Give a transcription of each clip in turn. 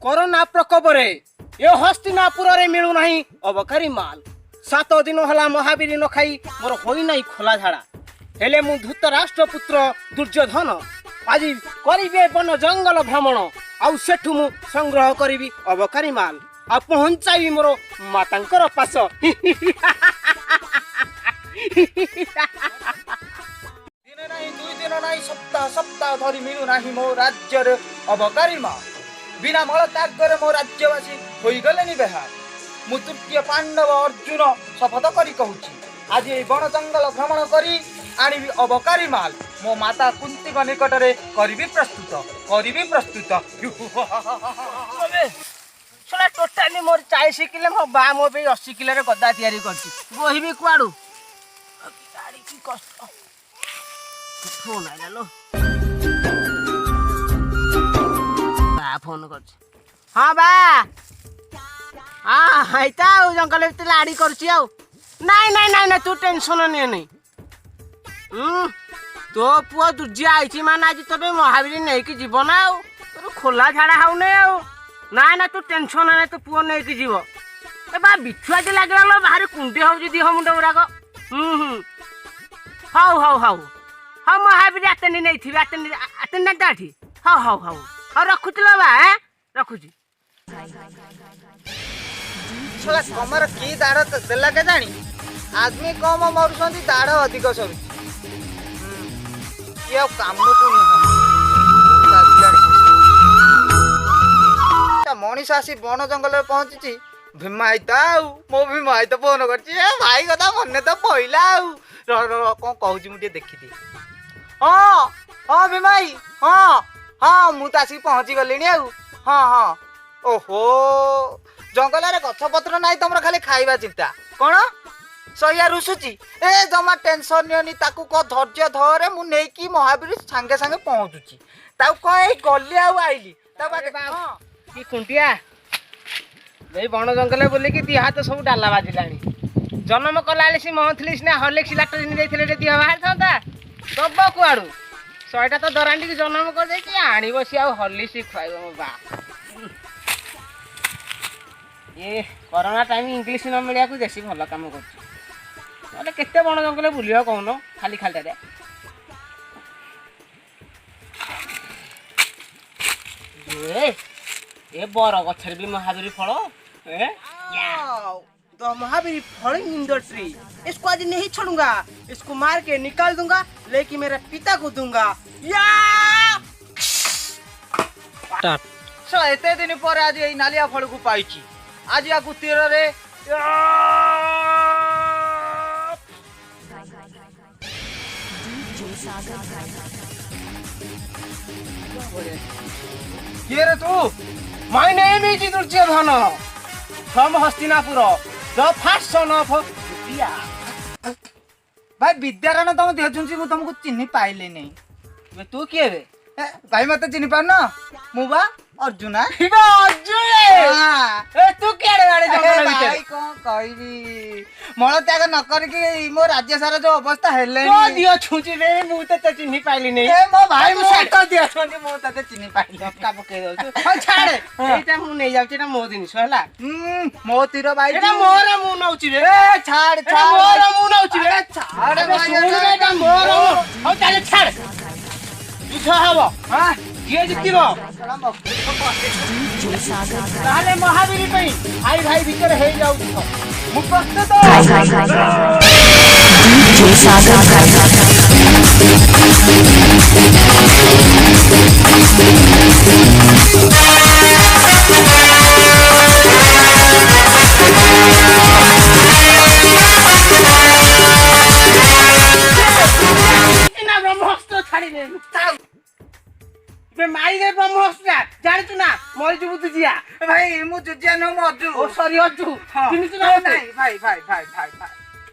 Corona प्रकोप ये हस्तिनापुर रे मिलू नहीं अबकारी माल 7 दिन हला महावीर न खाई मोर होई नहीं खोला झाड़ा हेले मु धृतराष्ट्र पुत्र दुर्योधन आज करिबे वन जंगल भ्रमण आउ सेठु मु संग्रह करिबी अबकारी माल आ पहुंचाई मोर मातांकर पास दिन नहीं 2 दिन नहीं सप्ताह सप्ताह धरी मिलू नहीं मो राज्य रे अबकारी माल बिना मल त्याग करे मो राज्यवासी होई गले नि बेहार मु तृतीय पांडव अर्जुन शपथ करी कहूची आज ए वन जंगल भ्रमण करी आनिबी अबकारी माल मो माता कुंती निकट रे करिबी प्रस्तुत अबे सोला टोटाली मोर 40 किलो मो बा मो पे 80 किलो रे गद्दा तयारी करची बोहिबी कुआडू गाड़ी की कष्ट फोन आइला लो बा फोन करची हां बा हां हाइता जंगल में लाड़ी करची आउ नहीं तू टेंशन नहीं नहीं तो पुआ दुर्जी आई मान आज तबे महावीर नहीं कि जीव ना तो खोला झाड़ा हाउ नहीं आउ ना तू टेंशन नहीं तो पुआ नहीं कि जीव ए बा बिछुआ जे लागला लो बाहर कुंडी हो जी देह मुंड गुराक हाउ महावीर आतेनी नहीं थी आतेनी डाठी हाउ रखुतलो बा रखुची छोला कमर की दाढ़ देला के जानी आदमी कम मरुछंती दाढ़ अधिक सरुची ये काम को मनीष आसी वन जंगल में पहुंची भीमाईता मो भीमाईता फोन करची भाई कथा मन तो पहला कौन कहूँ मुझे देखी थी हाँ भीमाई हाँ मुझे आसिक पहुँची गली हाँ ओहो जंगल रे गछ पत्र नाई तुम खाली खाइबा चिंता कौन सहिया रुसुची ए जमा टेंशन नियनी ताकू को धैर्य धरे मु नै की महावीर संगे संगे पहुंचुची ताऊ कई गली आउ आइली ता बाके की कुंटिया नै बण जंगल बोले कि दिहा तो सब डाला बाजिलानी जन्म कलाले सी महथली सिना हॉर्लिक्स लैक्टोजन देथिले रे दिहा बाहर थांता दब कुआडू सयटा तो दरांडी की जन्म कर दे कि आनी बसी आ हॉर्लिक्स खुआइबो बा ये कोरोना टाइम इंग्लिश न मिलिया को देसी भल काम करछ अरे केते बण जंगल बुलियो कहनो खाली रे ए बर गछर भी महावीर फल ए तो महावीर फल इंडस्ट्री इसको आज नहीं छोड़ूंगा इसको मार के निकाल दूंगा लेकिन मेरे पिता को दूंगा या सो एते दिन पर आज ए नालिया फल को पाइची आज या तीर रे किए रे तू my name is Duryodhana from Hastinapur the first son of India भाई विद्यारायण तुम देखुची मु तुमको चिन्ह पाइले नहीं तू किए रे भाई मत चिन्ह पार ना मु बा अर्जुन अर्जुन ए तू केड़े गाड़ी जंगल भीतर भाई कोन कहबी मळ त्याग न करके मो राज्य सारा जो अवस्था हेले तो दियो छुची रे मु त चिन्ह पाइली नहीं ए मो भाई मु सेट दियो छुची मु त चिन्ह पाइली धक्का पके दउ हां छाड़ एटा मु नै जाउची ना मो दिनस हला मो तीर भाई एटा मोर मु नउची रे ए छाड़ मोर मु नउची रे छाड़ भाई एटा मोर हो चले छाड़ युद्ध हबो हां किए जितिबो ताले महावीर पई भाई भाई भीतर हे जाउ मु प्रस्तुत डीजे सागर इना ब्रह्मास्त्र छाड़ी दे बे मारी दे ब्रह्मास्त्र जानि तू ना मोर जुबु तुजिया भाई मु जुजिया न मु अजू ओ सॉरी अजू तिनि तू नहीं भाई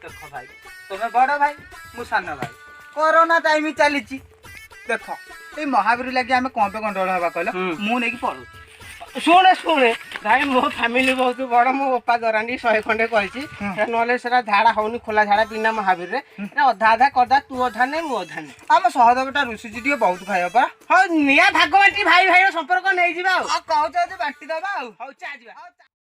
देखो भाई तुम्हें बड़ भाई मु सान भाई कोरोना टाइम चली देखो ए महावीर लगे आमे कोन पे कंट्रोल हवा कहलो मु नै कि पड़ू शुणे ଭାଇ ମୋ ଫ୍ୟାମିଲି ବହୁତ ବଡ। ମୋ ବାପା ଦରାଣ୍ଡି 100 ଖଣ୍ଡେ କହିଛି ନହେଲେ ସେଟା ଝାଡା ହଉନି ଖୋଲା ଝାଡା ବିନା ମହାବୀରରେ ଅଧା ଅଧା କରିଦା ତୁ ଅଧା ନେ ମୁଁ ଅଧା ନେ ଆମ ସହଦେବଟା ରୁଷିଛି ଟିକେ ବହୁତ ଖାଇବା ପା ହଉ ନିଆ ଭାଗ ବାଣ୍ଟି ଭାଇ ଭାଇର ସମ୍ପର୍କ ନେଇଯିବା ଆଉ କହୁଛ ଯଦି ବାଣ୍ଟି ଦବା ଆଉ ହଉ ଚା ଯିବା।